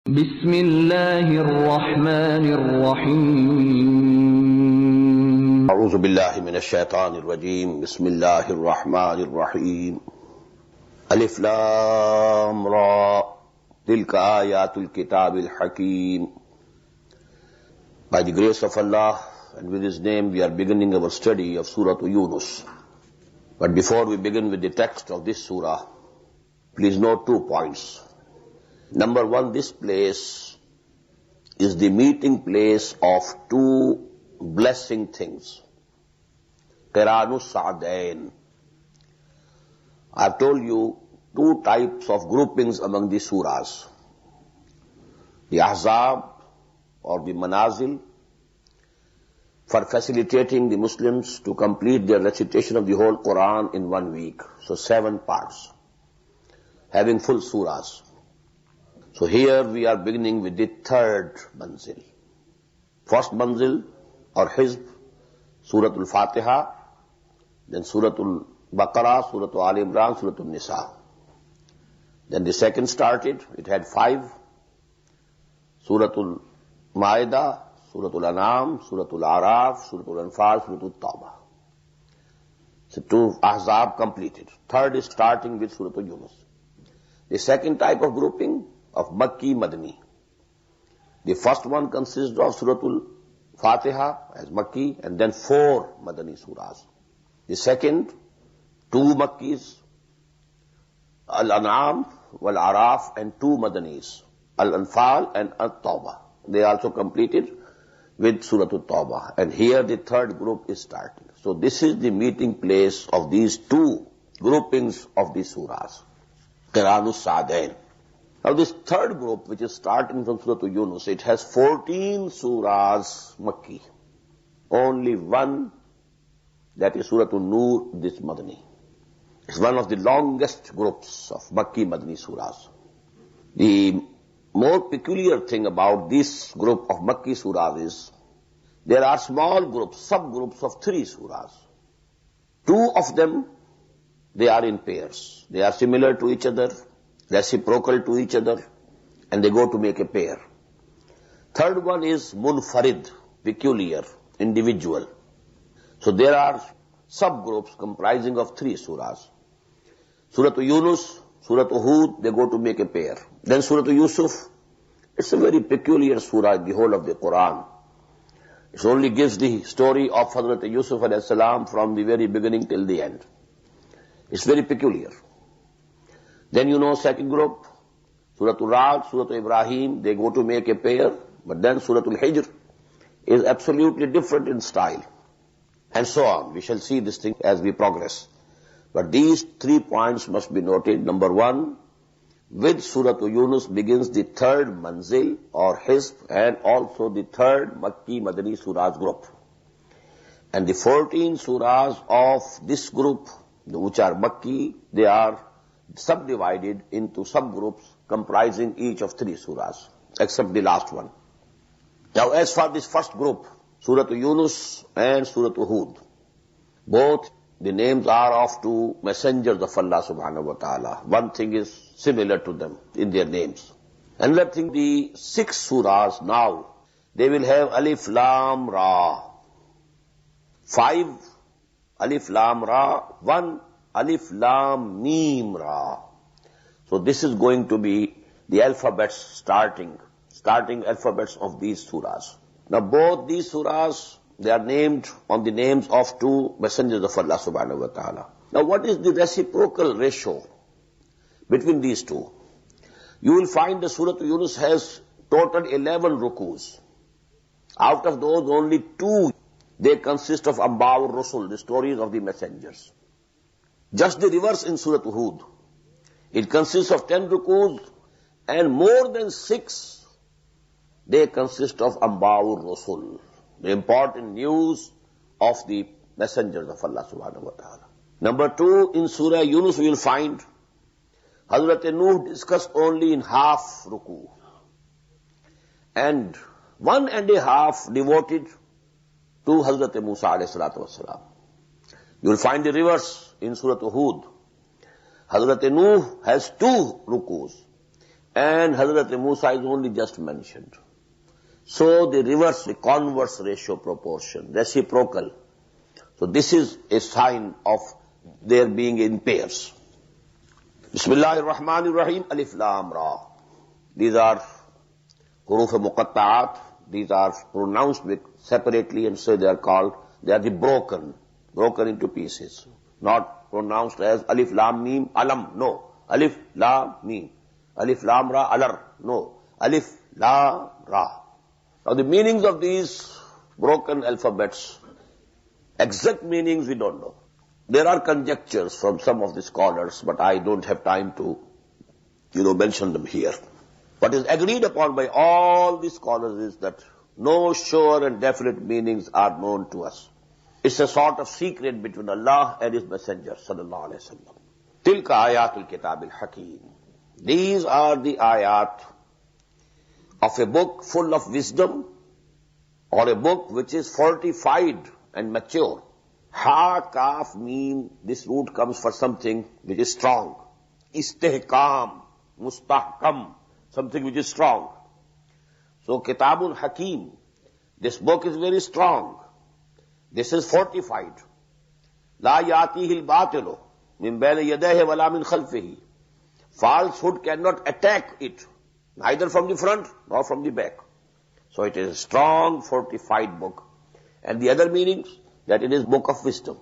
بسم الله الرحمن الرحيم أعوذ بالله من الشيطان الرجيم بسم الله الرحمن الرحيم ألف لام را تلك آيات الكتاب الحكيم. By the grace of Allah and with His name we are beginning our study of Surah Younus. But before we begin with the text of this surah, please note 2 points. Number one, this place is the meeting place of 2 blessing things. Qiranus Sa'dain. I've told you 2 types of groupings among the surahs. The Ahzab or the Manazil for facilitating the Muslims to complete their recitation of the whole Quran in 1 week. So 7 parts, having full surahs. So here we are beginning with the 3rd manzil. First manzil or hizb, Surah Al-Fatiha, then Surah Al-Baqarah, Surah Al-Imran, Surah Al-Nisa. Then the second started, it had 5, Surah Al-Ma'idah, Surah Al-An'am, Surah Al-Araf, Surah Al-Anfal, Surah Al-Tawbah. So 2 Ahzab completed. Third is starting with Surah Younus. The second type of grouping of Makki Madani. The first one consists of Surah Al-Fatiha as Makki and then 4 Madani surahs. The second, 2 Makkis, Al-An'am, Wal-Araf and 2 Madanis, Al-Anfal and Al-Tawbah. They also completed with Surah Al-Tawbah. And here the 3rd group is starting. So this is the meeting place of these 2 groupings of the surahs. Qiranus Sa'dain. Now this 3rd group, which is starting from Surah Younus, it has 14 surahs Makki. Only 1, that is Surah Nur, this Madani. It's one of the longest groups of Makki Madani surahs. The more peculiar thing about this group of Makki surahs is, there are small groups, subgroups of 3 surahs. 2 of them, they are in pairs. They are similar to each other, reciprocal to each other, and they go to make a pair. 3rd one is munfarid, peculiar, individual. So there are subgroups comprising of 3 surahs. Surah Younus, Surah Hud, they go to make a pair. Then Surah Yusuf, it's a very peculiar surah in the whole of the Quran. It only gives the story of Hazrat Yusuf alayhi salam from the very beginning till the end. It's very peculiar. Then you know 2nd group, Surah Al-Ra'd, Surah Ibrahim, they go to make a pair, but then Surah Al-Hijr is absolutely different in style. And so on. We shall see this thing as we progress. But these 3 points must be noted. Number 1, with Surah Younus begins the 3rd manzil or hizb and also the 3rd Makki Madani surahs group. And the 14 surahs of this group, which are Makki, they are subdivided into subgroups comprising each of 3 surahs, except the last one. Now as for this first group, Surah Younus and Surah Hud, both the names are of 2 messengers of Allah subhanahu wa ta'ala. One thing is similar to them in their names. Another thing, the 6 surahs now, they will have Alif Lam Ra. 5 Alif Lam Ra, 1 Alif Lam Mim Ra. So this is going to be the alphabets starting alphabets of these surahs. Now both these surahs, they are named on the names of 2 messengers of Allah subhanahu wa ta'ala. Now what is the reciprocal ratio between these 2? You will find the Surah Younus has total 11 rukus. Out of those, only 2, they consist of Amba'ur Rusul, the stories of the messengers. Just the reverse in Surah Hud. It consists of 10 rukus and more than 6, they consist of Amba'ur Rusul, the important news of the messengers of Allah subhanahu wa ta'ala. Number 2, in Surah Younus we will find Hazrat Nuh discussed only in half ruku and 1.5 devoted to Hazrat Musa alayhi salatu wasalam. You will find the reverse in Surah Hud. Hazrat Nuh has 2 rukus and Hazrat Musa is only just mentioned. So the reverse, the converse ratio proportion, reciprocal. So this is a sign of their being in pairs. Bismillahir Rahmanir Rahim, Alif Lam Ra. These are huruf muqatta'at. These are pronounced separately, and so they are the broken into pieces. Not pronounced as Alif Lam Mim Alam, no. Alif Lam Mim. Alif Lam Ra Alar, no. Alif Lam Ra. Now the meanings of these broken alphabets, exact meanings we don't know. There are conjectures from some of the scholars, but I don't have time to, mention them here. What is agreed upon by all the scholars is that no sure and definite meanings are known to us. It's a sort of secret between Allah and His Messenger, sallallahu alaihi wasallam. Tilka ayatul kitabil hakim. These are the ayat of a book full of wisdom, or a book which is fortified and mature. Ha, kaf, meen, this root comes for something which is strong. Istihkam, mustahkam, something which is strong. So, Kitabul Hakim, this book is very strong. This is fortified. La yatihil batilu, min bayni yadayhi wala min khalfihi. Falsehood cannot attack it, neither from the front nor from the back. So it is a strong, fortified book. And the other meanings, that it is book of wisdom.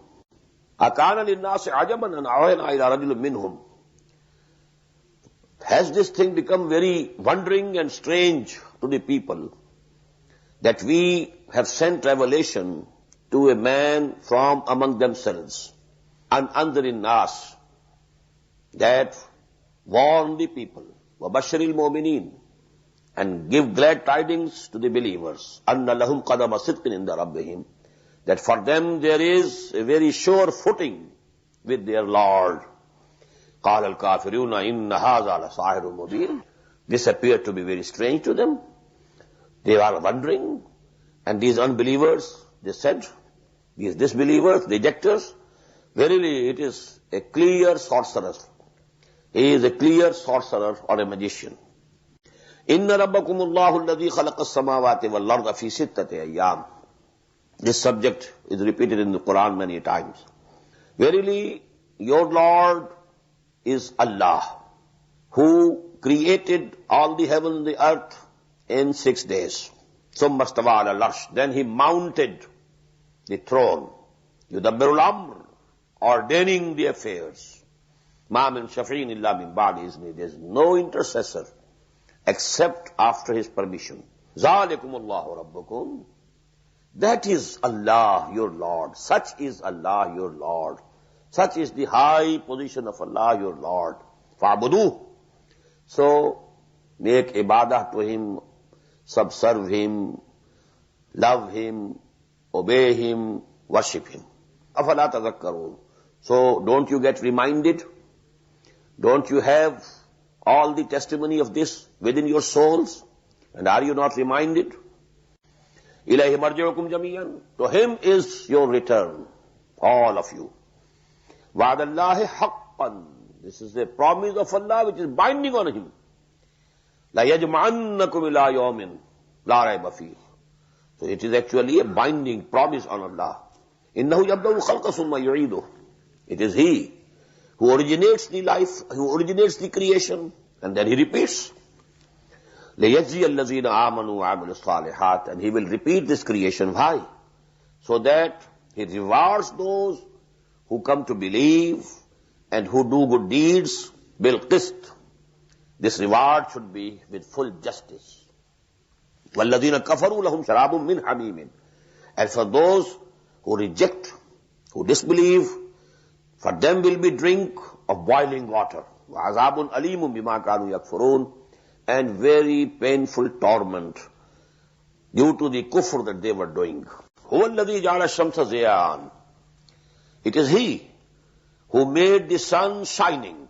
Akana linnasi ajaban an awayna ila rajulun minhum. Has this thing become very wondering and strange to the people that we have sent revelation to a man from among themselves, and anzirin nas, that warn the people, wabashiril mu'minin, and give glad tidings to the believers, anna lahum qadama sidqin inda rabbihim, that for them there is a very sure footing with their Lord. قال الكافرون إن هذا لساحر مبين. This appeared to be very strange to them. They are wondering, and these unbelievers, they said, these disbelievers, rejectors, verily it is a clear sorcerer. He is a clear sorcerer or a magician. إن ربكم الله الذي خلق السماوات والأرض في ستة أيام. This subject is repeated in the Quran many times. Verily, your Lord is Allah, who created all the heaven and the earth in 6 days. ثم استوى على العرش. Then He mounted the throne. يدبر الأمر, ordaining the affairs. ما من شفيع إلا من بعد إذنه. There is no intercessor except after His permission. ذلكم الله ربكم. That is Allah, your Lord. Such is Allah, your Lord. Such is the high position of Allah, your Lord. فَعْبُدُوهُ. So, make ibadah to Him, subserve Him, love Him, obey Him, worship Him. أَفَلَا تَذَكَّرُونَ. So, don't you get reminded? Don't you have all the testimony of this within your souls? And are you not reminded? إِلَيْهِ مَرْجِعُكُمْ جَمِيعًا. To Him is your return, all of you. وَعَدَ اللَّهِ حَقًّا. This is a promise of Allah which is binding on Him. لَيَجْمَعَنَّكُمْ إِلَىٰ يَوْمٍ لَا رَيْبَ فِيهِ. So it is actually a binding promise on Allah. إِنَّهُ يَبْدَأُ الْخَلْقَ ثُمَّ يُعِيدُهُ. It is He who originates the life, who originates the creation, and then He repeats. لَيَجْزِيَ الَّذِينَ آمَنُوا وَعَمِلُوا الصَّالِحَاتِ. And He will repeat this creation. Why? So that He rewards those who come to believe and who do good deeds, bil-qist. This reward should be with full justice. وَالَّذِينَ كَفَرُوا لَهُمْ شَرَابٌ مِّنْ حَمِيمٍ. And for those who reject, who disbelieve, for them will be drink of boiling water. وَعَذَابٌ أَلِيمٌ بِمَا كَانُوا يَكْفُرُونَ. And very painful torment due to the kufr that they were doing. هُوَ الَّذِي جَعَلَ الشَّمْسَ ضِيَاءً. It is He who made the sun shining,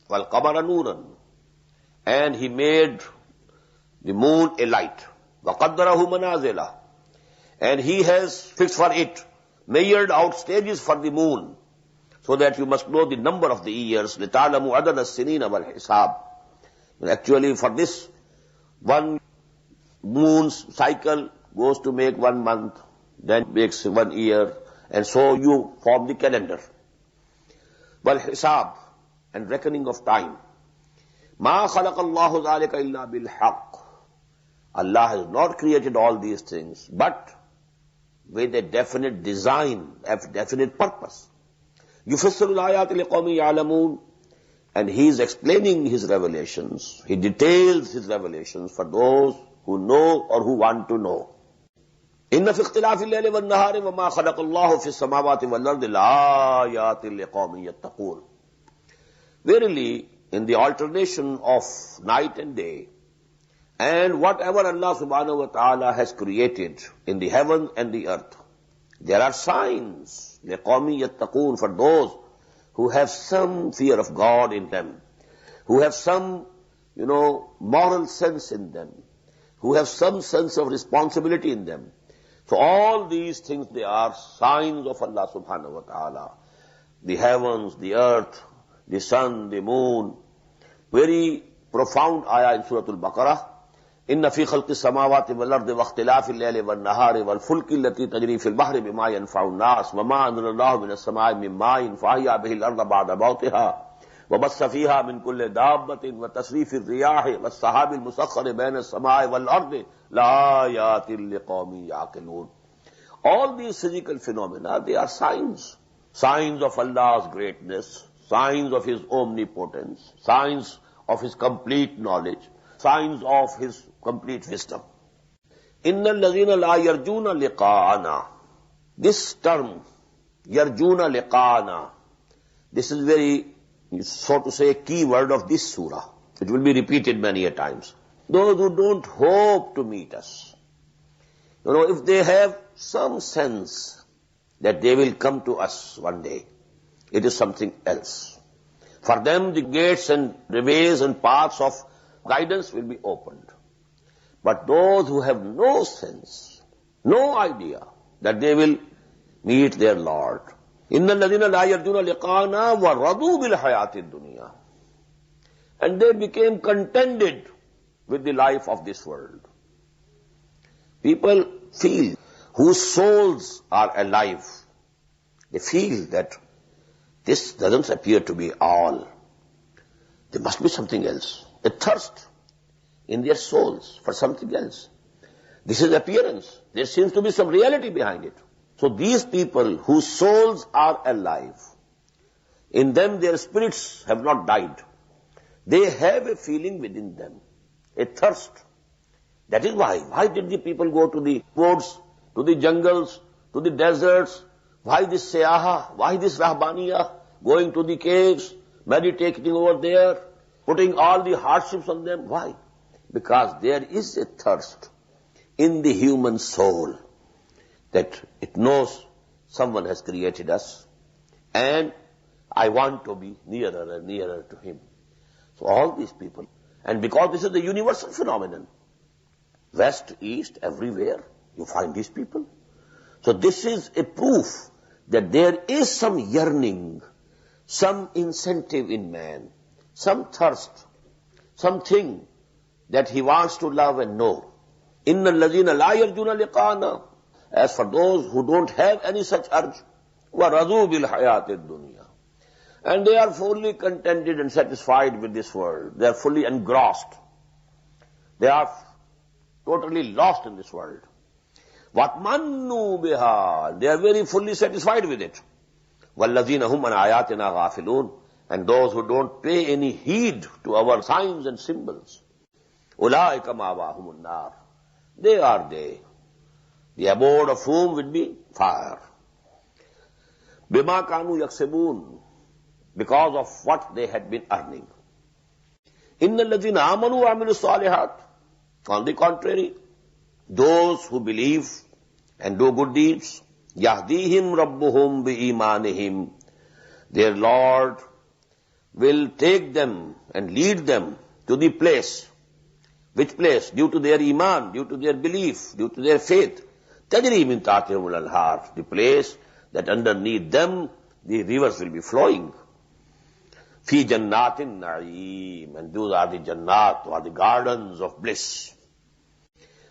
وَالْقَمَرَ نُورًا. And He made the moon a light. وَقَدَّرَهُ مَنَازِلَ. And He has fixed for it, measured out stages for the moon, so that you must know the number of the years. لِتَعْلَمُوا عَدَدَ السِّنِينَ وَالْحِسَابِ. Actually, for this, one moon's cycle goes to make 1 month, then makes 1 year, and so you form the calendar. Wal hisab, and reckoning of time. Ma khalaqallahu dhalika illa bil haqq. Allah has not created all these things, but with a definite design, a definite purpose. Yufassiru al-ayati liqawmin ya'lamun. And he is explaining his revelations. He details his revelations for those who know or who want to know. Inna fi ikhtilafi al-layli wan-nahari wa ma khalaqa Allahu fi as-samawati wal-ardi la-ayatin liqawmin yattaqun. Verily, in the alternation of night and day, and whatever Allah subhanahu wa ta'ala has created in the heaven and the earth, there are signs, liqawmin yattaqun, for those who have some fear of God in them, who have some, moral sense in them, who have some sense of responsibility in them. So all these things, they are signs of Allah subhanahu wa ta'ala. The heavens, the earth, the sun, the moon. Very profound ayah in Surah Al-Baqarah. إن في خلق السماوات والأرض واختلاف الليل والنهار والفلك التي تجري في البحر بما ينفع الناس وما أنزل الله من السماء من ماء فأحيا به الأرض بعد موتها وبث فيها من كل دابة وتصريف الرياح والسحاب المسخر بين السماء والأرض لآيات لقوم يعقلون. All these physical phenomena, they are signs. Signs of Allah's greatness, signs of His omnipotence, signs of His complete knowledge, signs of His complete wisdom. Inna allazina la yarjuna liqa'ana. This term, yarjuna liqa'ana, this is very, so to say, a key word of this surah. It will be repeated many a times. Those who don't hope to meet us, if they have some sense that they will come to us one day, it is something else. For them, the gates and the ways and paths of guidance will be opened. But those who have no sense, no idea that they will meet their Lord. Inna alladhina la yarjuna liqa'ana wa radu bil hayati dunya. And they became contented with the life of this world. People feel, whose souls are alive, they feel that this doesn't appear to be all. There must be something else. A thirst in their souls for something else. This is appearance. There seems to be some reality behind it. So these people whose souls are alive, in them their spirits have not died. They have a feeling within them, a thirst. That is why. Why did the people go to the woods, to the jungles, to the deserts? Why this siyaha? Why this rahbaniyah? Going to the caves, meditating over there, putting all the hardships on them. Why? Because there is a thirst in the human soul that it knows someone has created us and I want to be nearer and nearer to Him. So all these people, and because this is the universal phenomenon, west, east, everywhere, you find these people. So this is a proof that there is some yearning, some incentive in man, some thirst, something that he wants to love and know. Inna allazina la yarjuna liqa'ana. As for those who don't have any such urge, wa radu bil hayatid dunya. And they are fully contented and satisfied with this world. They are fully engrossed. They are totally lost in this world. Watmannu biha. They are very fully satisfied with it. Wallazina hum an ayatina ghafilun. And those who don't pay any heed to our signs and symbols. Ulaika ma'wahumun nar. They are they. The abode of whom will be fire. Bima kanu yaksibun. Because of what they had been earning. Inna alladhina amanu wa amilu salihat. On the contrary, those who believe and do good deeds, yahdihim rabbuhum bi-imanihim. Their Lord will take them and lead them to the place. Which place? Due to their iman, due to their belief, due to their faith. Tajri min tahtihim al-anhar. The place that underneath them the rivers will be flowing. Fi jannatin na'im. And those are the jannat, or the gardens of bliss.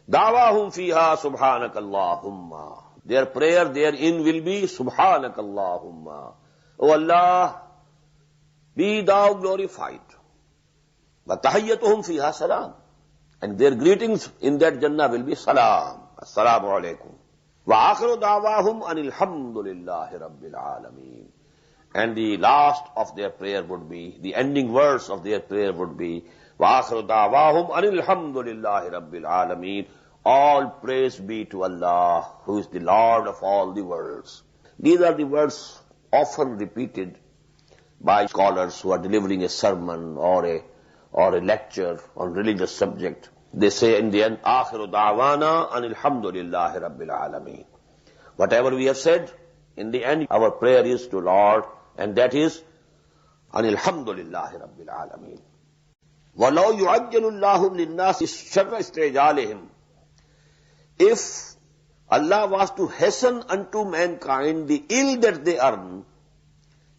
Da'wahum fiha subhanakallahumma. Their prayer therein will be subhanakallahumma. O Allah, be thou glorified. Wa tahiyyatuhum fiha salam. And their greetings in that Jannah will be salam. Assalamu alaikum. Wa akhiru da'wahum anil hamdulillahi rabbil alameen. And the last of their prayer would be, the ending verse of their prayer would be, wa akhiru da'wahum anil hamdulillahi rabbil alameen. All praise be to Allah, who is the Lord of all the worlds. These are the words often repeated by scholars who are delivering a sermon or a lecture on religious subject. They say in the end, Akhiru da'wana anil hamdulillahi rabbil alameen. Whatever we have said, in the end, our prayer is to Lord, and that is anil hamdulillahi rabbil alameen. وَلَوْ يُعَجَّلُ اللَّهُ لِلنَّاسِ شَرَّ اسْتِعْجَالِهِمْ. If Allah was to hasten unto mankind the ill that they earn,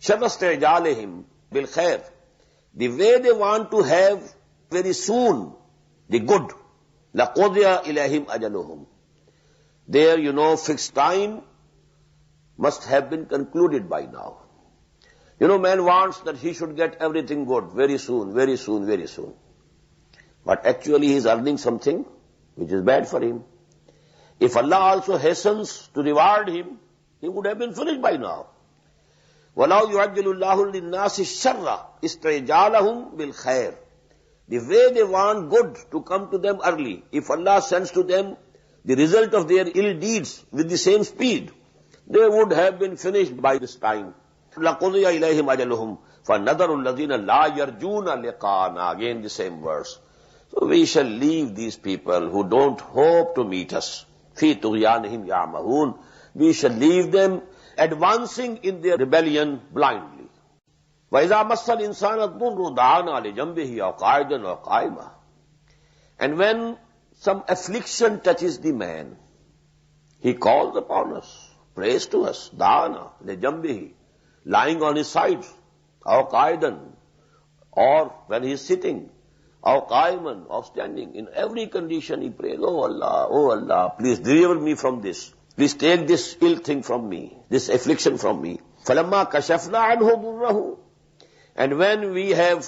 شَرَّ اسْتِعْجَالِهِمْ بِالْخَيْرِ, the way they want to have very soon the good, لَقُضِيَ إِلَيْهِمْ أَجَلُهُمْ. Their, fixed time must have been concluded by now. Man wants that he should get everything good very soon, very soon, very soon. But actually he is earning something which is bad for him. If Allah also hastens to reward him, he would have been finished by now. وَلَوْ يُعَجِّلُ اللَّهُ لِلنَّاسِ الشَّرَّ اسْتِعْجَالَهُمْ بِالْخَيْرِ. The way they want good to come to them early, if Allah sends to them the result of their ill deeds with the same speed, they would have been finished by this time. لَقُضِيَ إِلَيْهِمْ أَجَلُهُمْ فَنَذَرُ الَّذِينَ لَا يَرْجُونَ لِقَاءَنَا. Again the same verse. So we shall leave these people who don't hope to meet us. فِي طُغْيَانِهِمْ يَعْمَهُونَ. We shall leave them advancing in their rebellion blindly. وَإِذَا مَسَّ الْإِنسَانَ الضُّرُّ دَعَانَا لِجَنبِهِ أَوْ قَاعِدًا أَوْ قَائِمًا. And when some affliction touches the man, he calls upon us, prays to us, دَعَانَا لِجَنبِهِ, lying on his side, أَوْ قَاعِدًا, or when he is sitting, أَوْ قَائِمًا, or standing. In every condition he prays, oh Allah, please deliver me from this. Please take this ill thing from me, this affliction from me. فَلَمَّا كَشَفْنَا عَنْهُ ضُرَّهُ. And when we have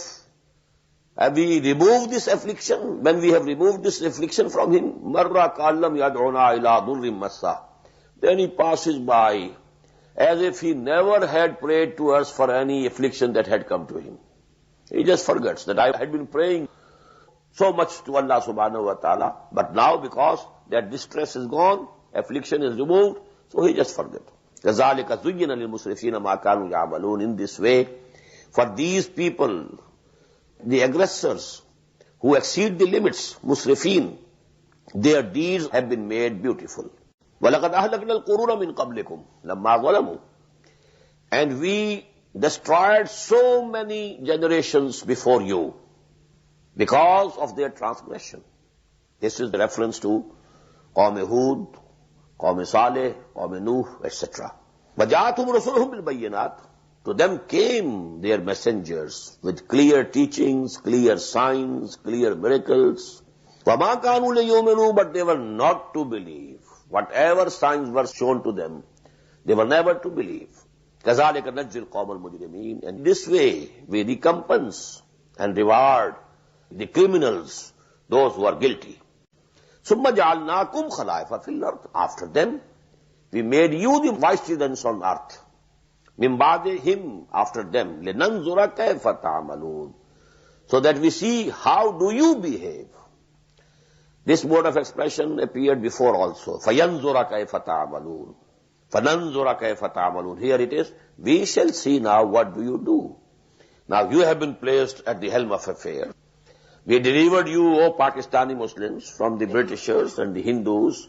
removed this affliction, from him, مَرَّ كَالَّمْ يَدْعُنَا إِلَىٰ ضُرٍّ مَسَّهُ. Then he passes by as if he never had prayed to us for any affliction that had come to him. He just forgets that I had been praying so much to Allah subhanahu wa ta'ala, but now because that distress is gone, affliction is removed, so he just forget. كَذَلِكَ زُيِّنَ لِلْمُسْرِفِينَ مَا كَانُوا يَعْمَلُونَ. In this way, for these people, the aggressors who exceed the limits, musrifin, their deeds have been made beautiful. وَلَقَدْ أَهْلَكْنَا الْقُرُونَ مِنْ قَبْلِكُمْ لَمَّا ظَلَمُوا. And we destroyed so many generations before you because of their transgression. This is the reference to Qawm Hud, Qawm Saleh, Qawm Nuh, etc. وَجَاءَتْهُمْ رُسُلُهُمْ بِالْبَيِّنَاتِ. To them came their messengers with clear teachings, clear signs, clear miracles. وَمَا كَانُوا لِيُؤْمِنُوا. But they were not to believe. Whatever signs were shown to them, they were never to believe. كَذَلِكَ نَجْزِي الْقَوْمَ الْمُجْرِمِينَ. And this way we recompense and reward the criminals, those who are guilty. ثُمَّ جَعَلْنَاكُمْ خَلَائِفَ فِي الْأَرْضِ. After them, we made you the vicegerents on earth. مِنْ بَعْدِهِمْ. After them. لِنَنْظُرَ كَيْفَ تَعْمَلُونَ. So that we see how do you behave. This mode of expression appeared before also. فَيَنْظُرَ كَيْفَ تَعْمَلُونَ. فَنَنْظُرَ كَيْفَ تَعْمَلُونَ. Here it is, we shall see now what do you do. Now you have been placed at the helm of affairs. We delivered you, O Pakistani Muslims, from the Britishers and the Hindus.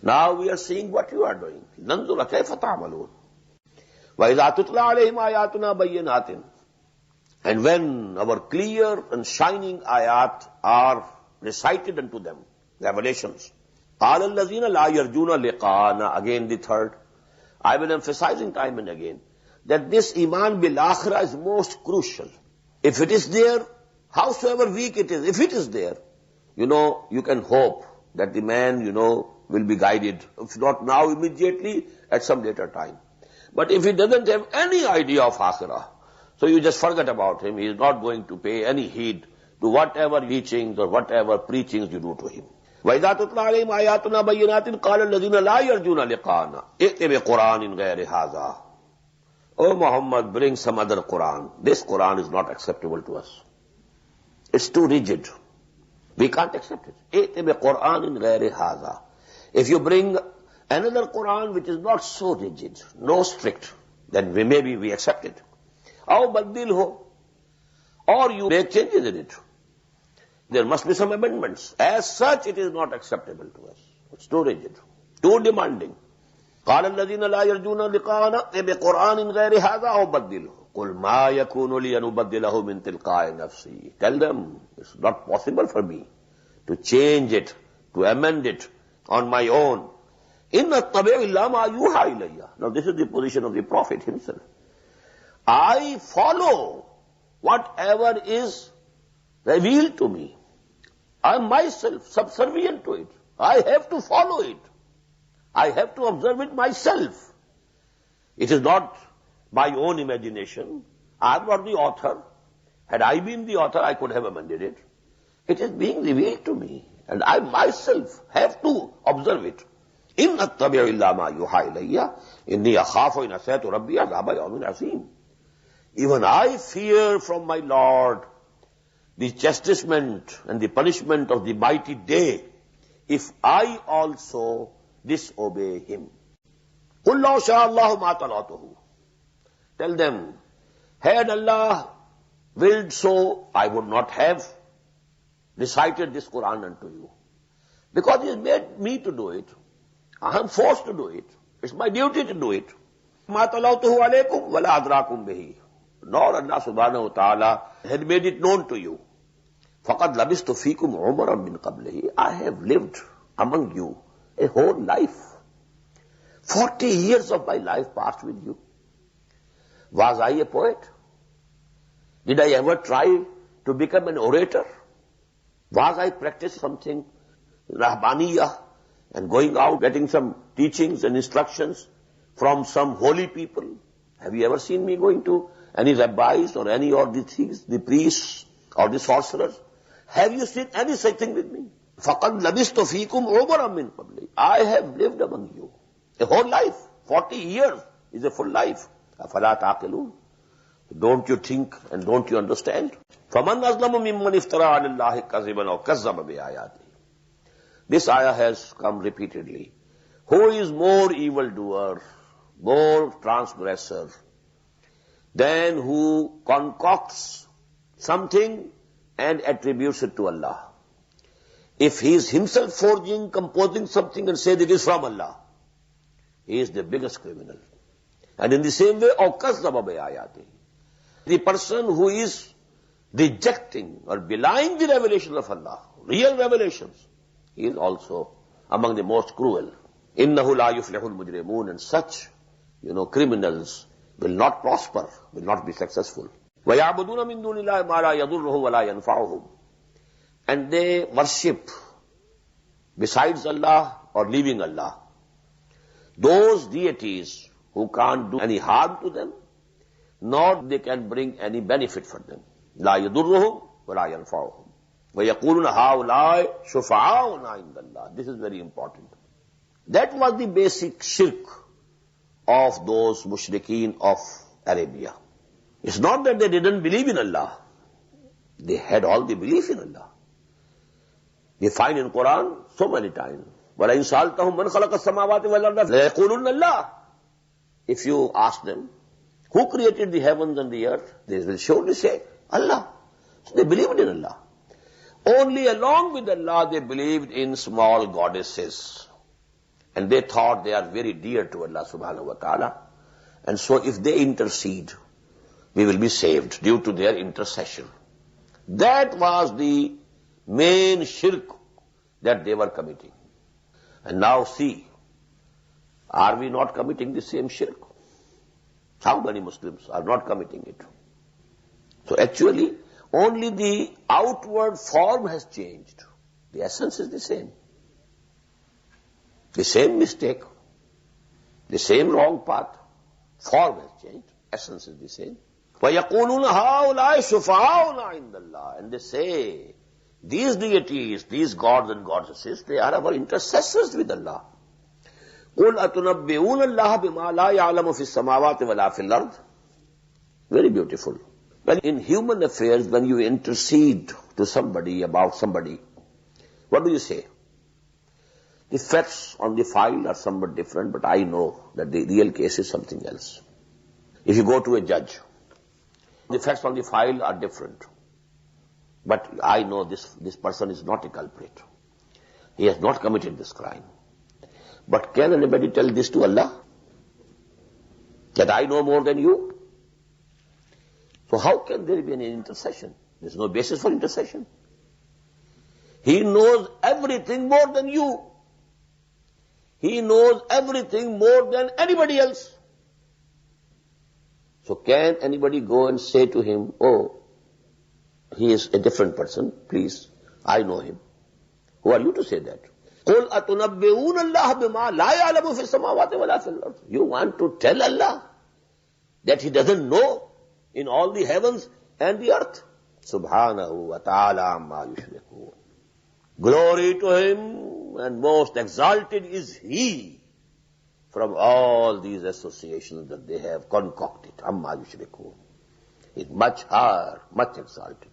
Now we are seeing what you are doing. نَنْظُرَ كَيْفَ تَعْمَلُونَ. وَإِذَا تُتْلَى عَلَيْهِمْ آيَاتُنَا بَيِّنَاتٍ. And when our clear and shining ayat are recited unto them, revelations, قَالَ الَّذِينَ لَا يَرْجُونَ لِقَاءَنَا. Again the third. I will emphasizing time and again that this iman bil akhirah is most crucial. If it is there, howsoever weak it is, if it is there, you can hope that the man, will be guided. If not now, immediately, at some later time. But if he doesn't have any idea of akhirah, so you just forget about him. He is not going to pay any heed to whatever teachings or whatever preachings you do to him. وَإِذَا تُتْلَى عَلَيْهِمْ آيَاتُنَا بَيِّنَاتٍ قَالَ الَّذِينَ لَا يَرْجُونَ لِقَاءَنَا ائْتِ بِقُرْآنٍ غَيْرِ هَذَا. O Muhammad, bring some other Quran. This Quran is not acceptable to us. It's too rigid. We can't accept it. ائْتِ بِقُرْآنٍ غَيْرِ هَذَا. If you bring another Quran which is not so rigid, no strict, then maybe we accept it. أَوْ بَدِّلْهُ. Or you make changes in it. There must be some amendments. As such, it is not acceptable to us. It's too rigid, too demanding. قال الذين لا يرجون لقاءنا بقرآن غير هذا أو بدله قل ما يكون لي أن أبدله من تلقاء نفسي. Tell them, it's not possible for me to change it, to amend it on my own. إن أتبع إلا ما يوحى إلي. Now this is the position of the Prophet himself. I follow whatever is revealed to me. I am myself subservient to it. I have to follow it. I have to observe it myself. It is not my own imagination. I am not the author. Had I been the author, I could have amended it. It is being revealed to me, and I myself have to observe it. إِنْ أَتَّبِعُ إِلَّا مَا يُوحَى إِلَيَّ إِنِّي أَخَافُ إِنْ عَصَيْتُ رَبِّي عَذَابَ يَوْمٍ عَظِيمٍ. Even I fear from my Lord the chastisement and the punishment of the mighty day if I also disobey him. قُلْ لَوْ شَاءَ اللَّهُ مَا طَلَعْتُهُ. Tell them, had Allah willed so, I would not have recited this Quran unto you. Because He has made me to do it. I am forced to do it. It's my duty to do it. مَا طَلَعْتُهُ عَلَيْكُمْ وَلَا أَدْرَاكُمْ بِهِ. Nor Allah subhanahu wa ta'ala had made it known to you. فَقَدْ لَبِسْتُ فِيكُمْ عُمَرًا مِّن قَبْلِهِ. I have lived among you a whole life. 40 years of my life passed with you. Was I a poet? Did I ever try to become an orator? Was I practicing something, rahbaniyah, and going out getting some teachings and instructions from some holy people? Have you ever seen me going to any rabbis or any of the things, the priests or the sorcerers? Have you seen any such thing with me? فَقَدْ لَبِسْتُ فِيكُمْ عُمَرًا مِّن قَبْلِهِ. I have lived among you a whole life. 40 years is a full life. أَفَلَا تَعْقِلُونَ. Don't you think and don't you understand? فَمَنْ أَظْلَمُ مِمَّنْ افْتَرَى عَلَى اللَّهِ كَذِبًا أَوْ كَذَّبَ بِآيَاتِهِ. This ayah has come repeatedly. Who is more evildoer, more transgressor, than who concocts something and attributes it to Allah? If he is himself forging, composing something and says it is from Allah, he is the biggest criminal. And in the same way, أَوْ كَذَّبَ بِآيَاتِهِ. The person who is rejecting or belying the revelation of Allah, real revelations, he is also among the most cruel. إِنَّهُ لَا يُفْلِحُ الْمُجْرِمُونَ. And such, criminals will not prosper, will not be successful. وَيَعْبُدُونَ مِن دُونِ اللَّهِ مَا لَا يَضُرُّهُ وَلَا يَنْفَعُهُمْ. And they worship besides Allah or leaving Allah those deities who can't do any harm to them, nor they can bring any benefit for them. لَا يَضُرُّهُمْ وَلَا يَنْفَعُهُمْ. وَيَقُولُونَ هَؤُلَاءِ شُفَعَاؤُنَا عِندَ اللَّهِ. This is very important. That was the basic shirk of those mushrikeen of Arabia. It's not that they didn't believe in Allah. They had all the belief in Allah. We find in Quran so many times, وَلَئِنْ سَأَلْتَهُمْ مَنْ خَلَقَ السَّمَاوَاتِ وَالْأَرْضَ لَيَقُولُنَّ اللَّهُ. If you ask them, who created the heavens and the earth, they will surely say, Allah. So they believed in Allah. Only along with Allah they believed in small goddesses. And they thought they are very dear to Allah subhanahu wa ta'ala. And so if they intercede, we will be saved due to their intercession. That was the main shirk that they were committing. And now see, are we not committing the same shirk? How many Muslims are not committing it? So actually, only the outward form has changed. The essence is the same. The same mistake, the same wrong path. Form has changed. Essence is the same. وَيَقُولُونَ هَؤُلَاءِ شُفَعَاؤُنَا عِندَ اللَّهِ. And they say, these deities, these gods and goddesses, they are our intercessors with Allah. قُلْ أَتُنَبِّئُونَ اللَّهَ بِمَا لَا يَعْلَمُ فِي السَّمَاوَاتِ وَلَا فِي الْأَرْضِ. Very beautiful. Well, in human affairs, when you intercede to somebody about somebody, what do you say? The facts on the file are somewhat different, but I know that the real case is something else. If you go to a judge, the facts on the file are different. But I know this person is not a culprit. He has not committed this crime. But can anybody tell this to Allah? That I know more than you? So how can there be an intercession? There's no basis for intercession. He knows everything more than you. He knows everything more than anybody else. So can anybody go and say to him, oh, he is a different person, please, I know him. Who are you to say that? قُلْ أَتُنَبِّئُونَ اللَّهَ بِمَا لَا يَعْلَمُ فِي السَّمَاوَاتِ وَلَا فِي الْأَرْضِ. You want to tell Allah that He doesn't know in all the heavens and the earth? Subhanahu wa ta'ala amma yushrikun. Glory to Him, and most exalted is He from all these associations that they have concocted. Amma yushrikun. He's much higher, much exalted.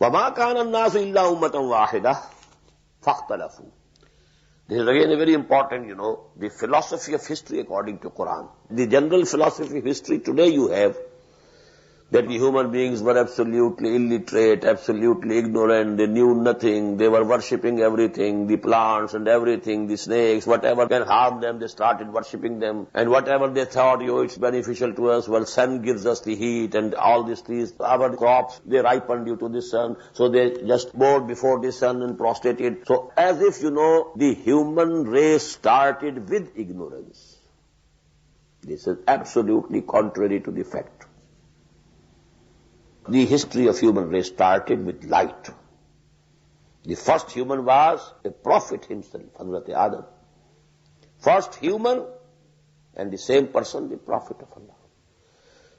وَمَا كَانَ النَّاسُ إِلَّا أُمَّةً وَاحِدَةً فَاخْتَلَفُوا. This is again a very important, the philosophy of history according to Quran. The general philosophy of history today you have that the human beings were absolutely illiterate, absolutely ignorant, they knew nothing, they were worshipping everything, the plants and everything, the snakes, whatever can harm them, they started worshipping them. And whatever they thought, it's beneficial to us, well, sun gives us the heat and all these trees, our crops, they ripen due to the sun, so they just bowed before the sun and prostrated. So as if, the human race started with ignorance. This is absolutely contrary to the fact. The history of human race started with light. The first human was a prophet himself, Hazrat Adam. First human, and the same person, the prophet of Allah.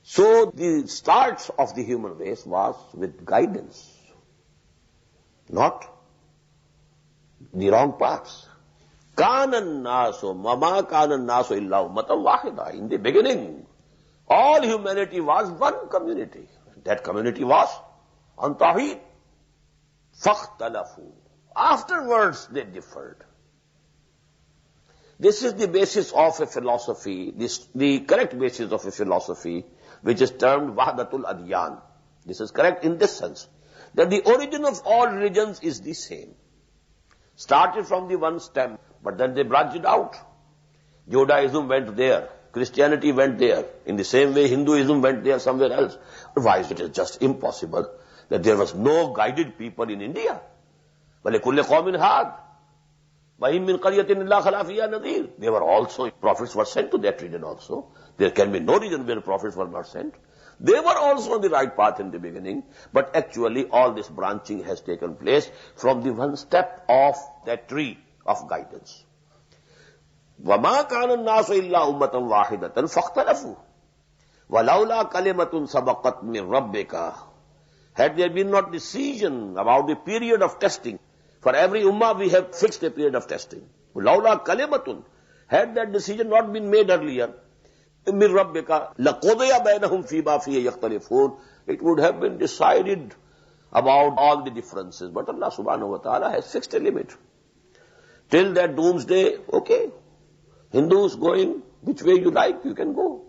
So the start of the human race was with guidance, not the wrong paths. Kanan naso, mama kanan naso illa ummatan wahida. In the beginning, all humanity was one community. That community was on Tawheed. فَاخْتَلَفُوا. Afterwards they differed. This is the basis of a philosophy, the correct basis of a philosophy, which is termed Wahdatul Adyan. This is correct in this sense, that the origin of all religions is the same. Started from the one stem, but then they branched out. Judaism went there. Christianity went there. In the same way, Hinduism went there somewhere else. Otherwise, it is just impossible that there was no guided people in India. وَلِكُلِّ قَوْمٍ هَادٍ وَإِن مِّن قَرْيَةٍ إِلَّا خَلَا فِيهَا نَذِيرٌ. They were also, prophets were sent to that region also. There can be no region where prophets were not sent. They were also on the right path in the beginning, but actually all this branching has taken place from the one step of that tree of guidance. وَمَا كَانَ النَّاسُ إِلَّا أُمَّةً وَاحِدَةً فَاخْتَلَفُوا وَلَوْلَا كَلِمَةٌ سَبَقَتْ مِنْ رَبِّكَ. Had there been not decision about the period of testing, for every ummah we have fixed a period of testing. لَوْلَا كَلِمَةٌ. Had that decision not been made earlier, مِنْ رَبِّكَ لَقُضِيَ بَيْنَهُمْ فِيمَا فِيهِ يَخْتَلِفُونَ. It would have been decided about all the differences. But Allah subhanahu wa ta'ala has fixed a limit. Till that doomsday, okay. Hindus going which way you like, you can go.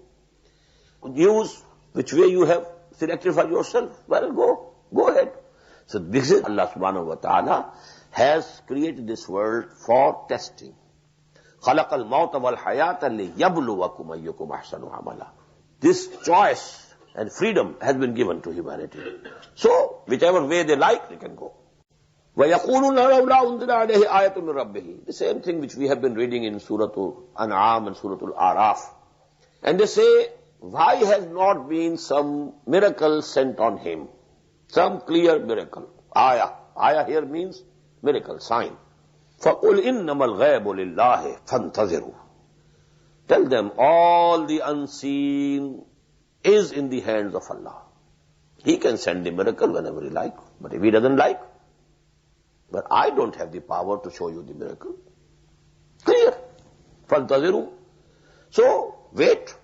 Jews, which way you have selected for yourself, well, go ahead. So this is Allah subhanahu wa ta'ala has created this world for testing. خَلَقَ الْمَوْتَ وَالْحَيَاةَ لِيَبْلُوَكُمْ أَيُّكُمْ أَحْسَنُ عَمَلًا. This choice and freedom has been given to humanity. So, whichever way they like, they can go. وَيَقُولُونَ لَوْلَا أُنْزِلَ عَلَيْهِ آيَةٌ مِّن رَبِّهِ. The same thing which we have been reading in Surah An'am and Surah Al-Araf. And they say, why has not been some miracle sent on him? Some clear miracle. Ayah. Ayah here means miracle, sign. فَقُلْ إِنَّمَا الْغَيْبُ لِلَّهِ فَانْتَظِرُوا. Tell them all the unseen is in the hands of Allah. He can send the miracle whenever he like, but if he doesn't like, but I don't have the power to show you the miracle. Clear. فَانْتَظِرُوا. So, wait.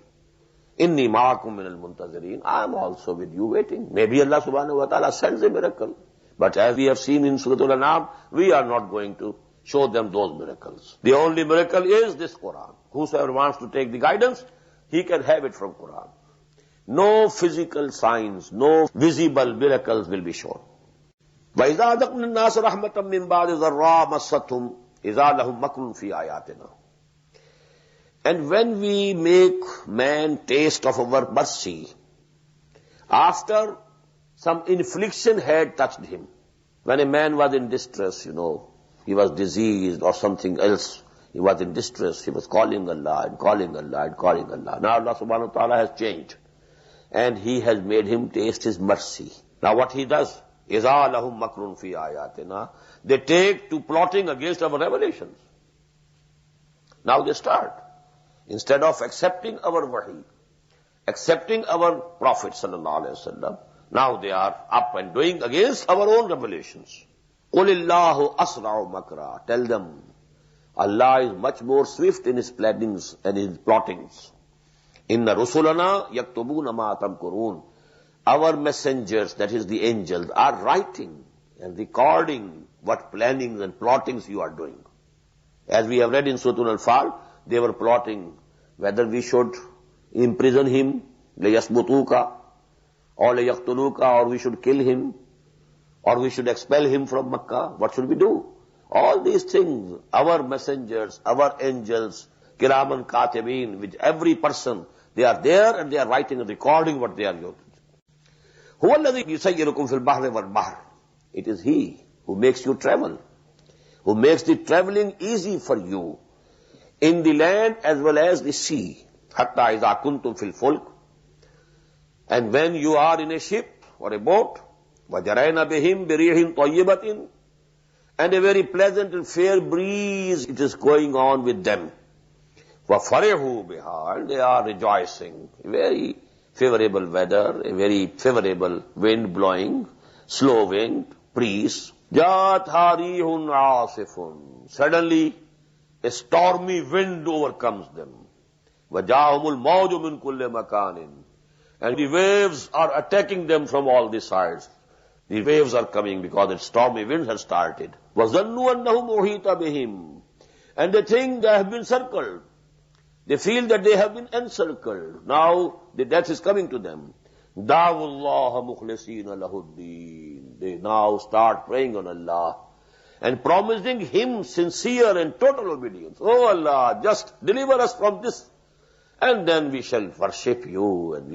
Inni ma'akum min al-muntazireen. I am also with you waiting. Maybe Allah subhanahu wa ta'ala sends a miracle. But as we have seen in Surah Al-An'am, we are not going to show them those miracles. The only miracle is this Quran. Whosoever wants to take the guidance, he can have it from Quran. No physical signs, no visible miracles will be shown. وَإِذَا أَذَقْنَا النَّاسَ رَحْمَةً مِّن بَعْدِ ضَرَّاءٍ مَسَّتْهُمْ إِذَا لَهُمْ مَكْرٌ فِي آيَاتِنَا. And when we make man taste of our mercy, after some infliction had touched him, when a man was in distress, he was diseased or something else, he was in distress, he was calling Allah and calling Allah and calling Allah. Now Allah subhanahu wa ta'ala has changed and he has made him taste his mercy. Now what he does, إِذَا لَهُمْ مَكْرٌ فِي آيَاتِنَا, they take to plotting against our revelations. Now they start. Instead of accepting our wahi, accepting our Prophet sallallahu alaihi wasallam, now they are up and doing against our own revelations. قُلِ اللَّهُ أَسْرَعُ مَكْرًا. Tell them, Allah is much more swift in his plannings and his plottings. إِنَّ رُسُلَنَا يَكْتُبُونَ مَا تَمْكُرُونَ. Our messengers, that is the angels, are writing and recording what plannings and plottings you are doing. As we have read in Surah Al-Anfal, they were plotting whether we should imprison him, لَيَسْبُتُوكَ, or لَيَقْتُلُوكَ, or we should kill him, or we should expel him from Makkah. What should we do? All these things, our messengers, our angels, kiraman katibin, with every person, they are there and they are writing and recording what they are doing. هُوَ الَّذِي يُسَيِّرُكُمْ فِي الْبَحْرِ وَالْبَحْرِ. It is He who makes you travel, who makes the traveling easy for you, in the land as well as the sea. حَتَّى إِذَا كُنْتُمْ فِي الْفُلْكِ. And when you are in a ship or a boat, وَجَرَيْنَ بِهِمْ بِرِيحٍ طَيِّبَةٍ, and a very pleasant and fair breeze, it is going on with them. وَفَرِحُوا بِهَا, and they are rejoicing. Very favorable weather, a very favorable wind blowing, slow wind, breeze. جَاتْهَا رِيحٌ عَاصِفٌ. Suddenly, a stormy wind overcomes them. وَجَاءَهُمُ الْمَوْجُ مِنْ كُلِّ مَكَانٍ. And the waves are attacking them from all the sides. The waves are coming because the stormy wind has started. وَظَنُّوا أَنَّهُمْ أُحِيطَ بِهِمْ. And they think they have been circled. They feel that they have been encircled. Now the death is coming to them. دَعُوا اللَّهَ مُخْلِصِينَ لَهُ الدِّينَ. They now start praying on Allah and promising Him sincere and total obedience. Oh Allah, just deliver us from this, and then we shall worship you, and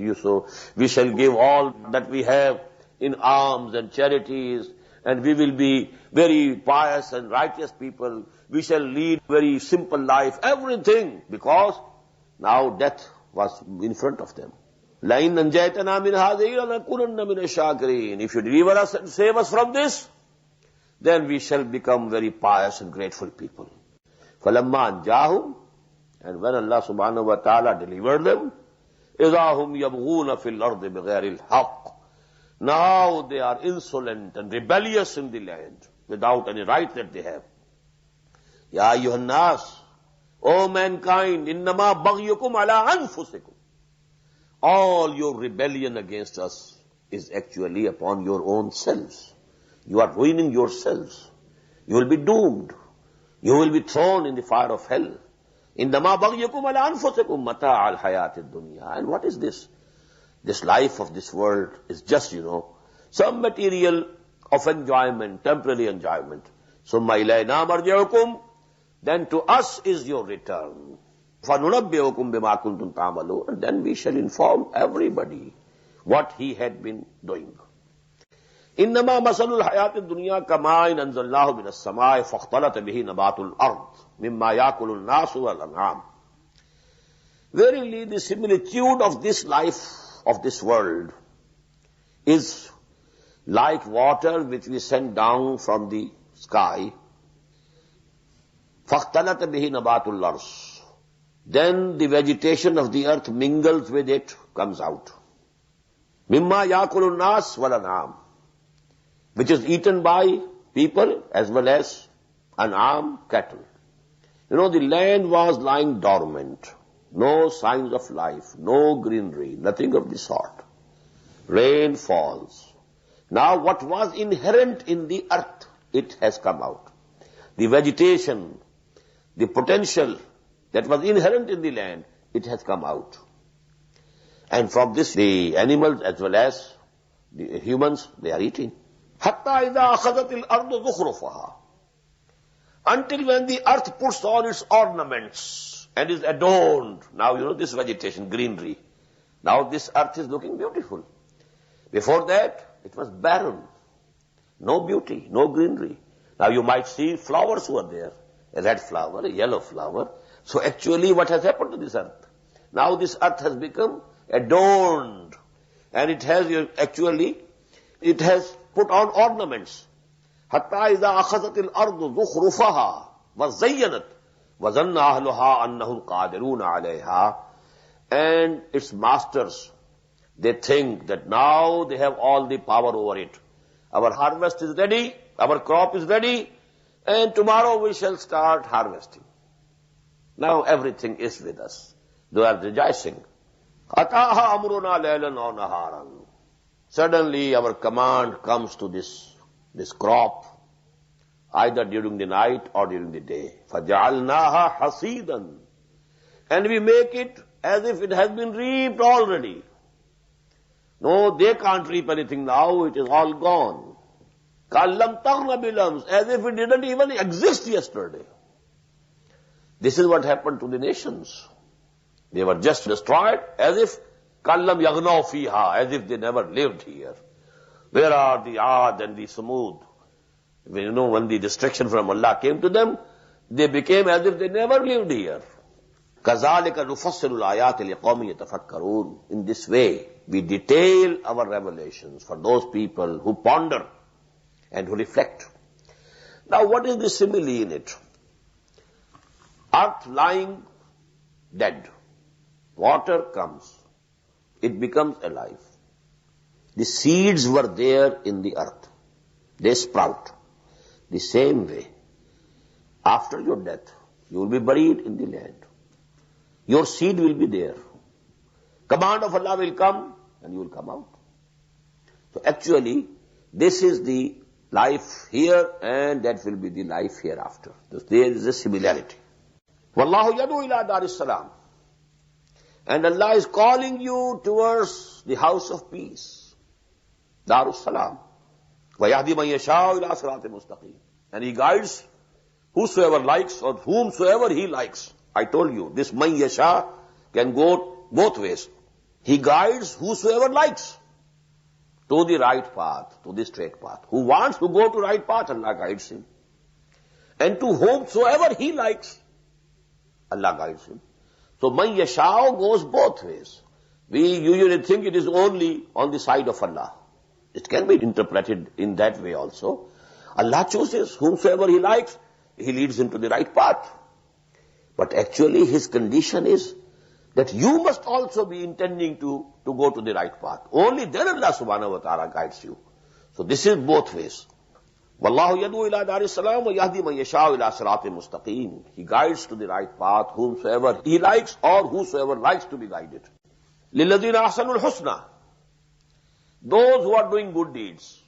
we shall give all that we have in alms and charities, and we will be very pious and righteous people. We shall lead very simple life, everything, because now death was in front of them. لَإِنْ نَنْجَيْتَنَا مِنْ هَذِهِ لَنَكُونَنَّ مِنَ الشَّاكِرِينَ. If you deliver us and save us from this, then we shall become very pious and grateful people. فَلَمَّا أَنْجَاهُمْ. And when Allah subhanahu wa ta'ala delivered them, إِذَا هُمْ يَبْغُونَ فِي الْأَرْضِ بِغَيْرِ الْحَقِّ. Now they are insolent and rebellious in the land, without any right that they have. Ya ayyuhan nas, O mankind, innama baghyukum ala anfusikum. All your rebellion against us is actually upon your own selves. You are ruining yourselves. You will be doomed. You will be thrown in the fire of hell. Innama baghyukum ala anfusikum mata' al-hayat ad-dunya. And what is this? This life of this world is just, some material of enjoyment, temporary enjoyment. Summa ilayna marji'ukum. Then to us is your return. فَنُنَبِّئُكُمْ بِمَا كُنْتُمْ تَعْمَلُونَ. And then we shall inform everybody what he had been doing. إِنَّمَا مَثَلُ الْحَيَاةِ الدُّنْيَا كَمَاءٍ أَنزَلْنَاهُ مِنَ السَّمَاءِ فَاخْتَلَطَ بِهِ نَبَاتُ الْأَرْضِ مِمَّا يَأْكُلُ النَّاسُ وَالْأَنْعَامُ. Verily, the similitude of this life, of this world, is like water which we send down from the sky. فَاخْتَلَطَ بِهِ نَبَاتُ الْأَرْضِ. Then the vegetation of the earth mingles with it, comes out. مِمَّا يَأْكُلُ النَّاسُ وَالْأَنْعَامُ, which is eaten by people as well as an'am, cattle. You know, the land was lying dormant. No signs of life, no greenery, nothing of the sort. Rain falls. Now what was inherent in the earth, it has come out. The vegetation, the potential that was inherent in the land, it has come out. And from this, the animals as well as the humans, they are eating. حَتَّى إِذَا أَخَذَتِ الْأَرْضُ ذُخْرُفَهَا. Until when the earth puts on its ornaments and is adorned. Now, you know, this vegetation, greenery. Now this earth is looking beautiful. Before that, it was barren. No beauty, no greenery. Now you might see flowers were there. A red flower, a yellow flower. So actually what has happened to this earth? Now this earth has become adorned. And it has it has put on ornaments. حَتَّى إِذَا أَخَذَتِ الْأَرْضُ ذُخْرُفَهَا وَزَيَّنَتْ وَظَنَّ أَهْلُهَا أَنَّهُمْ قَادِرُونَ عَلَيْهَا. And its masters, they think that now they have all the power over it. Our harvest is ready, our crop is ready, and tomorrow we shall start harvesting. Now everything is with us. They are rejoicing. أَتَاهَا أَمْرُنَا لَيْلًا أَوْ نَهَارًا. Suddenly our command comes to this crop, either during the night or during the day. فَجَعَلْنَاهَا حَصِيدًا. And we make it as if it has been reaped already. No, they can't reap anything now, it is all gone. كَالَّمْ تَغْنَ بِالْأَمْسِ. As if it didn't even exist yesterday. This is what happened to the nations. They were just destroyed as if كَالَّمْ يَغْنَوْ فِيهَا, as if they never lived here. Where are the Ad and the Samud? You know, when the destruction from Allah came to them, they became as if they never lived here. كَذَلِكَ نُفَصِّلُ الْآيَاتِ لِقَوْمٍ يَتَفَكَّرُونَ. In this way, we detail our revelations for those people who ponder and who reflect. Now, what is the simile in it? Earth lying dead. Water comes. It becomes alive. The seeds were there in the earth. They sprout. The same way, after your death, you will be buried in the land. Your seed will be there. Command of Allah will come and you will come out. So actually, this is the life here and that will be the life hereafter. So there is a similarity. Wallahu yadu ila daris salam. And Allah is calling you towards the house of peace. Darus salam. وَيَهْدِي مَنْ يَشَاءُ إِلَىٰ صِرَاطٍ مُسْتَقِيمٍ. And He guides whosoever likes or whomsoever He likes. I told you, this man yasha can go both ways. He guides whosoever likes to the right path, to the straight path. Who wants to go to right path, Allah guides him. And to whomsoever He likes, Allah guides him. So man yasha goes both ways. We usually think it is only on the side of Allah. It can be interpreted in that way also. Allah chooses whomsoever He likes, He leads him to the right path. But actually His condition is that you must also be intending to go to the right path. Only then Allah subhanahu wa ta'ala guides you. So this is both ways. Wallahu yadu ila daris salam wa yahdi man yasha'u ila siratin mustaqim. He guides to the right path whomsoever He likes or whosoever likes to be guided. Lilladhina ahsanul husna. Those who are doing good deeds,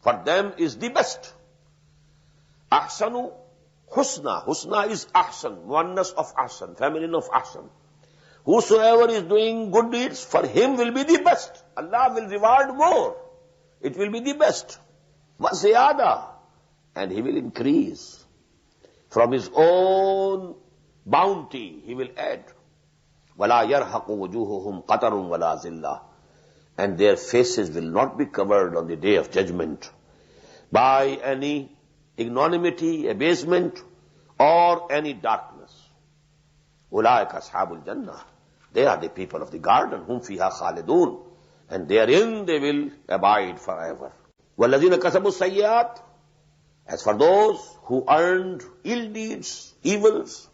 for them is the best. Ahsanu husna. Husna is ahsan, oneness of ahsan, feminine of ahsan. Whosoever is doing good deeds, for him will be the best. Allah will reward more. It will be the best. Wasiyada. And He will increase. From His own bounty, He will add. وَلَا يَرْحَقُ وُجُوهُهُمْ قَتَرٌ وَلَا ذِلَّةٌ. And their faces will not be covered on the day of judgment by any ignominy, abasement, or any darkness. أُولَٰئِكَ أَصْحَابُ الْجَنَّةِ. They are the people of the garden, hum fiha khalidun, and therein they will abide forever. وَالَّذِينَ كَسَبُوا السَّيِّئَاتِ, as for those who earned ill deeds, evils,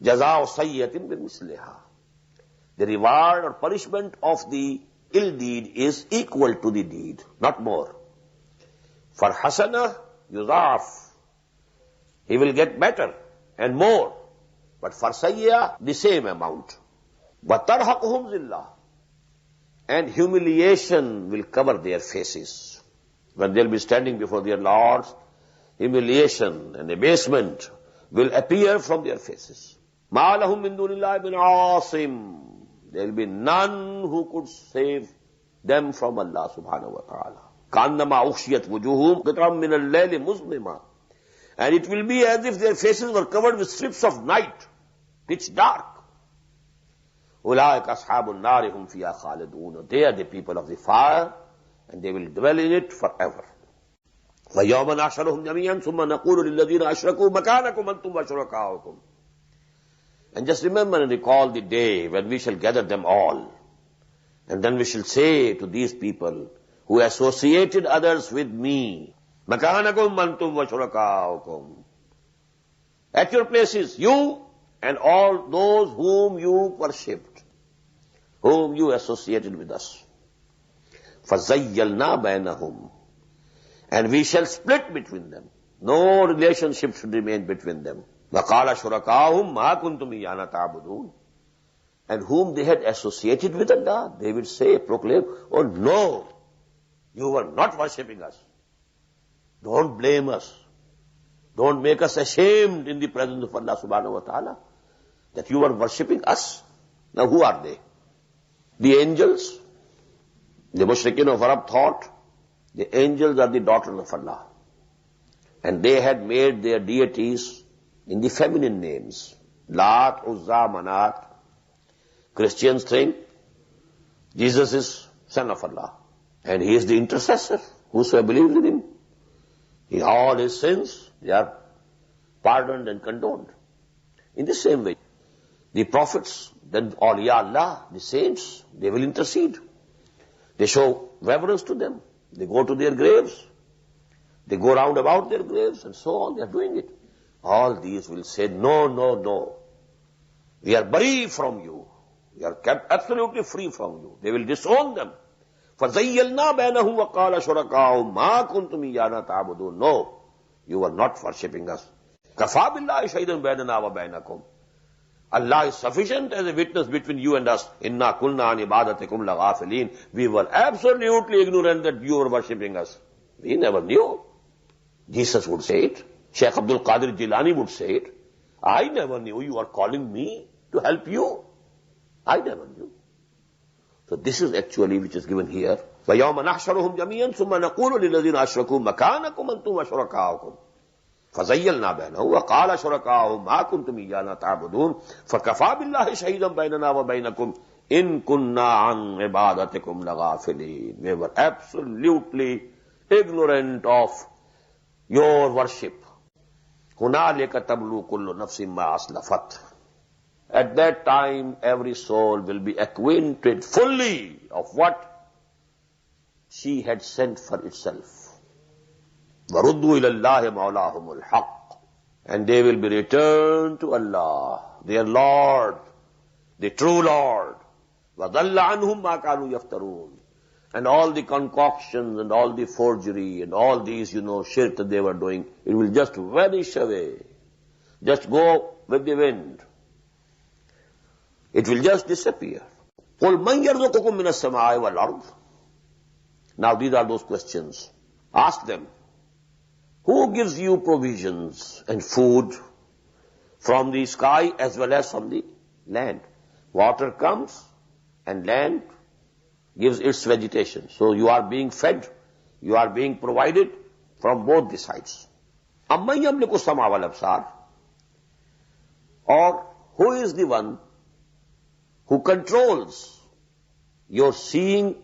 جَزَاءُ سَيِّئَةٍ بِمِثْلِهَا, the reward or punishment of the ill deed is equal to the deed, not more. For hasana yudhaf, he will get better and more. But for sayya, the same amount. وَتَرْحَقُهُمْ ذِلَّةٌ, and humiliation will cover their faces. When they'll be standing before their Lords, humiliation and abasement will appear from their faces. مَا لَهُم مِّن دُونِ اللَّهِ مِنْ عَاصِمٍ, there will be none who could save them from Allah subhanahu wa ta'ala. كَأَنَّمَا أُغْشِيَتْ وُجُوهُهُمْ قِطْعًا مِّنَ اللَّيْلِ مُظْلِمًا, and it will be as if their faces were covered with strips of night, pitch dark. أُولَٰئِكَ أَصْحَابُ النَّارِ هُمْ فِيهَا خَالِدُونَ, they are the people of the fire, and they will dwell in it forever. وَيَوْمَ نَحْشُرُهُمْ جَمِيعًا ثُمَّ نَقُولُ لِلَّذِينَ أَشْرَكُوا مَكَانَكُمْ أَنْتُمْ وَشُرَكَاؤُكُمْ, and just remember and recall the day when we shall gather them all, and then we shall say to these people who associated others with me, مَكَانَكُمْ أَنْتُمْ وَشُرَكَاؤُكُمْ, at your places, you and all those whom you worshipped, whom you associated with us. فَزَيَّلْنَا بَيْنَهُمْ, and we shall split between them. No relationship should remain between them. وَقَالَ شُرَكَاؤُهُمْ مَا كُنْتُمْ إِيَّانَا تَعْبُدُونَ, and whom they had associated with Allah, they will say, proclaim, oh no, you were not worshipping us. Don't blame us. Don't make us ashamed in the presence of Allah subhanahu wa ta'ala that you were worshipping us. Now who are they? The angels. The mushrikeen of Arab thought the angels are the daughters of Allah, and they had made their deities in the feminine names. Lat, Uzza, Manat. Christians think Jesus is son of Allah, and he is the intercessor. Whosoever believes in him, in all his sins, they are pardoned and condoned. In the same way, the prophets, then awliya Allah, the saints, they will intercede. They show reverence to them. They go to their graves. They go round about their graves and so on. They are doing it. All these will say, no, no, no. We are bari from you. We are kept absolutely free from you. They will disown them. فَزَيَّلْنَا بَيْنَهُمْ وَقَالَ شُرَكَاؤُهُمْ مَا كُنْتُمْ إِيَّانَا تَعْبُدُونَ, no, you were not worshipping us. كَفَى بِاللَّهِ شَهِيدًا بَيْنَنَا وَبَيْنَكُمْ, Allah is sufficient as a witness between you and us. إِنَّا كُلْنَا عَنْ عِبَادَتِكُمْ لَغَافِلِينَ, we were absolutely ignorant that you were worshipping us. We never knew. Jesus would say it. Shaykh Abdul Qadir Jilani would say it. I never knew you are calling me to help you. I never knew. So this is actually which is given here. وَيَوْمَ نَحْشَرُهُمْ جَمِيعًا ثُمَّ نَقُولُ لِلَّذِينَ أَشْرَكُوا مَكَانَكُمْ أَنْتُمْ وَشُرَكَاؤُكُمْ فَزَيَّلْنَا بَيْنَهُمْ وَقَالَ شُرَكَاؤُهُمْ مَا كُنْتُمْ إِيَّانَا تَعْبُدُونَ فَكَفَى بِاللَّهِ شَهِيدًا بَيْنَنَا وَبَيْنَكُمْ إِن كُنَّا عَنْ عِبَادَتِكُمْ لَغَافِلِينَ, we were absolutely ignorant of your worship. هُنَالِكَ تَبْلُو كُلُّ نَفْسٍ مَا أَسْلَفَتْ, at that time every soul will be acquainted fully of what she had sent for itself. وَرُدُّوا إِلَى اللَّهِ مَوْلَاهُمُ الْحَقِّ, and they will be returned to Allah, their Lord, the true Lord. وَضَلَّ عَنْهُمْ مَا كَانُوا يَفْتَرُونَ, and all the concoctions and all the forgery and all these, shirk that they were doing, it will just vanish away. Just go with the wind. It will just disappear. قُلْ مَنْ يَرْزُقُكُمْ مِنَ السَّمَاءِ وَالْأَرْضِ, now these are those questions. Ask them, who gives you provisions and food from the sky as well as from the land? Water comes and land gives its vegetation. So you are being fed, you are being provided from both the sides. أَمَّنْ يَمْلِكُ السَّمْعَ وَالْأَبْصَارَ, or who is the one who controls your seeing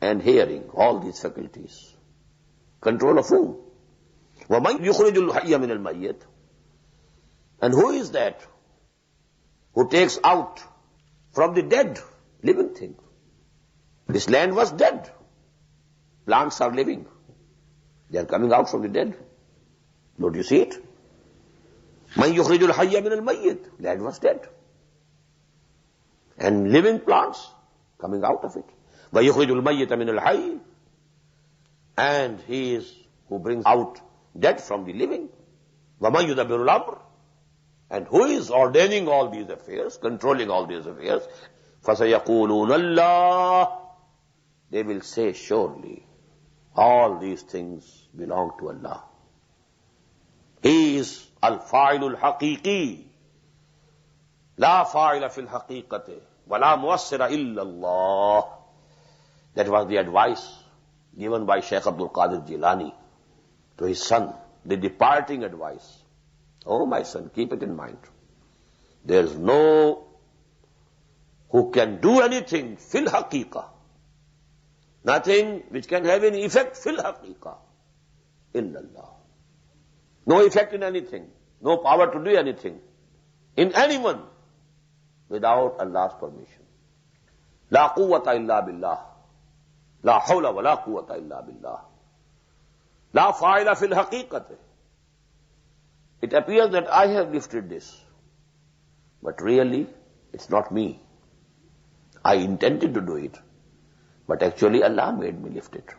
and hearing, all these faculties? Control of whom? وَمَنْ يُخْرِجُ الْحَيَّ مِنَ الْمَيِّتِ, and who is that who takes out from the dead, living thing. This land was dead. Plants are living. They are coming out from the dead. Don't you see it? Man yukhrijul hayya min al-mayyit. Land was dead. And living plants coming out of it. Wa yukhrijul mayyita min al-hayy. And he is who brings out dead from the living. Wa man yudabbiru al-amr. And who is ordaining all these affairs, controlling all these affairs? فَسَيَقُولُونَ اللَّهُ. They will say, surely, all these things belong to Allah. He is al-fa'ilul haqiqi. La fa'ila fil haqiqati. Wa la muwassira illa Allah. That was the advice given by Shaykh Abdul Qadir Jilani to his son, the departing advice. Oh, my son, keep it in mind. There is no who can do anything fil haqiqa. Nothing which can have any effect fil haqiqa. Illallah. No effect in anything. No power to do anything in anyone without Allah's permission. La quwwata illa billah. La hawla wa la quwwata illa billah. La fa'ila fil haqiqati. It appears that I have lifted this. But really, it's not me. I intended to do it. But actually, Allah made me lift it.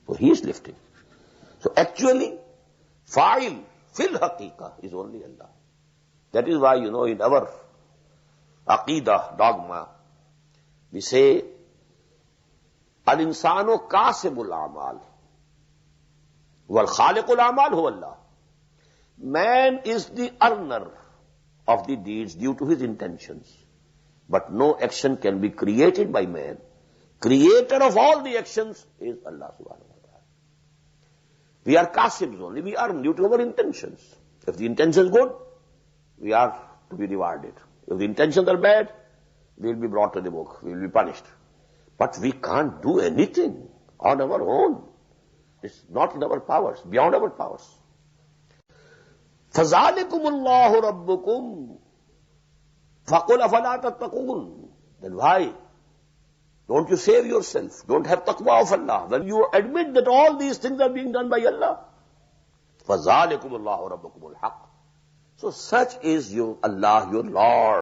So He is lifting. So actually, fa'il fil haqiqa is only Allah. That is why, in our aqidah, dogma, we say, al-insanu kasibul amal. Wal khaliqul amal huwa Allah. Man is the earner of the deeds due to his intentions. But no action can be created by man. Creator of all the actions is Allah subhanahu wa ta'ala. We are kasibs only. We earn due to our intentions. If the intention is good, we are to be rewarded. If the intentions are bad, we will be brought to the book. We will be punished. But we can't do anything on our own. It's not in our powers, beyond our powers. فَذَلِكُمُ اللَّهُ رَبُّكُمْ فَقُلْ أَفَلَا تَتَّقُونَ. Then why don't you save yourself? Don't have taqwa of Allah. When you admit that all these things are being done by Allah. فَذَلِكُمُ اللَّهُ رَبُّكُمُ الْحَقِّ. So such is your Allah, your Lord.